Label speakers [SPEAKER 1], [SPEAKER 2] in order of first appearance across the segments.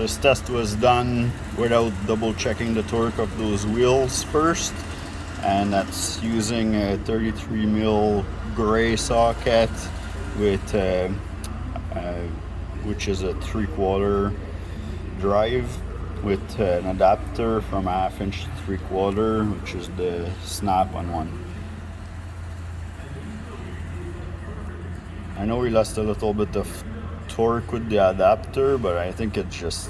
[SPEAKER 1] this test was done without double checking the torque of those wheels first, and that's using a 33mm gray socket with which is a 3/4 drive with an adapter from 1/2 inch to 3/4, which is the snap-on one. I know we lost a little bit of torque with the adapter, but I think it's just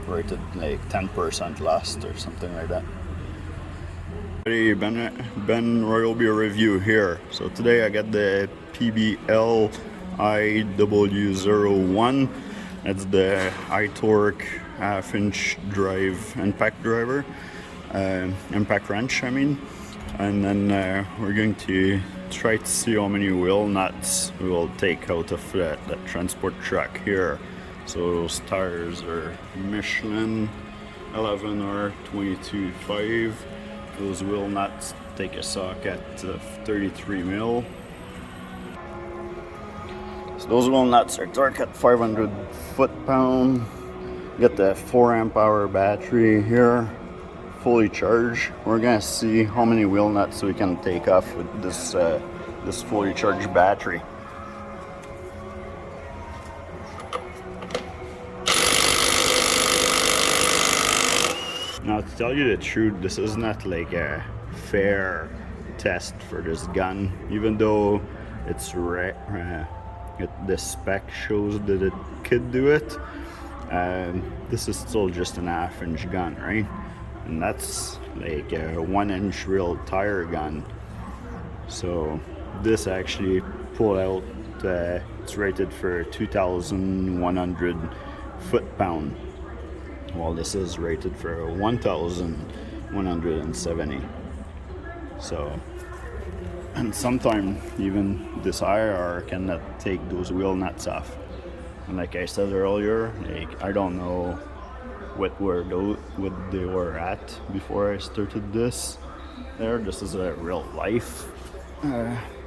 [SPEAKER 1] rated like 10% lost or something like that. Hey, Ben Ryobi review here. So today I got the PBL IW01. That's the iTorque 1/2 inch drive impact driver, impact wrench I mean. And then we're going to try to see how many wheel nuts we will take out of that transport truck here. So those tires are Michelin 11R 22.5. Those wheel nuts take a socket of 33mm. So those wheel nuts are torqued at 500 foot-pound. Get the 4 amp-hour battery here, fully charged. We're gonna see how many wheel nuts we can take off with this this fully charged battery. Now, to tell you the truth, this is not like a fair test for this gun, even though it's the spec shows that it could do it. This is still just an 1/2 inch gun, right? And that's like a 1 inch real tire gun. So this actually pulled out, it's rated for 2,100 foot-pound, while this is rated for 1,170. So, and sometimes even this IR cannot take those wheel nuts off. And like I said earlier, like I don't know what they were at before I started this. This is a real life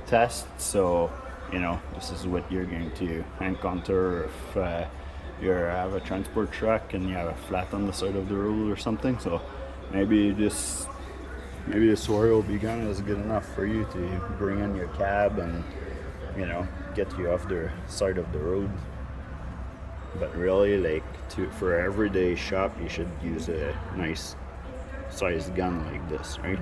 [SPEAKER 1] test, so you know this is what you're going to encounter if you have a transport truck and you have a flat on the side of the road or something. So maybe this Ryobi gun is good enough for you to bring in your cab and get you off the side of the road. But really, like for everyday shop, you should use a nice sized gun like this, right?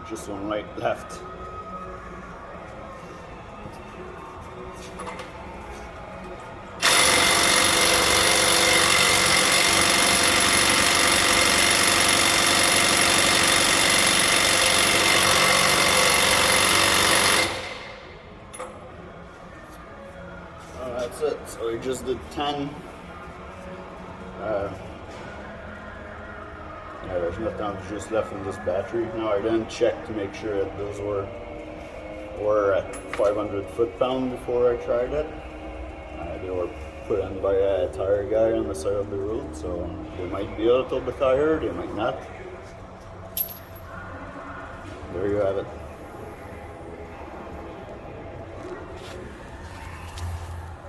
[SPEAKER 1] just one right, left. That's it. So we just did 10. Yeah, there's nothing else just left in this battery. Now I didn't check to make sure that those were at 500 foot-pound before I tried it. They were put in by a tire guy on the side of the road, so they might be a little bit higher, they might not. There you have it.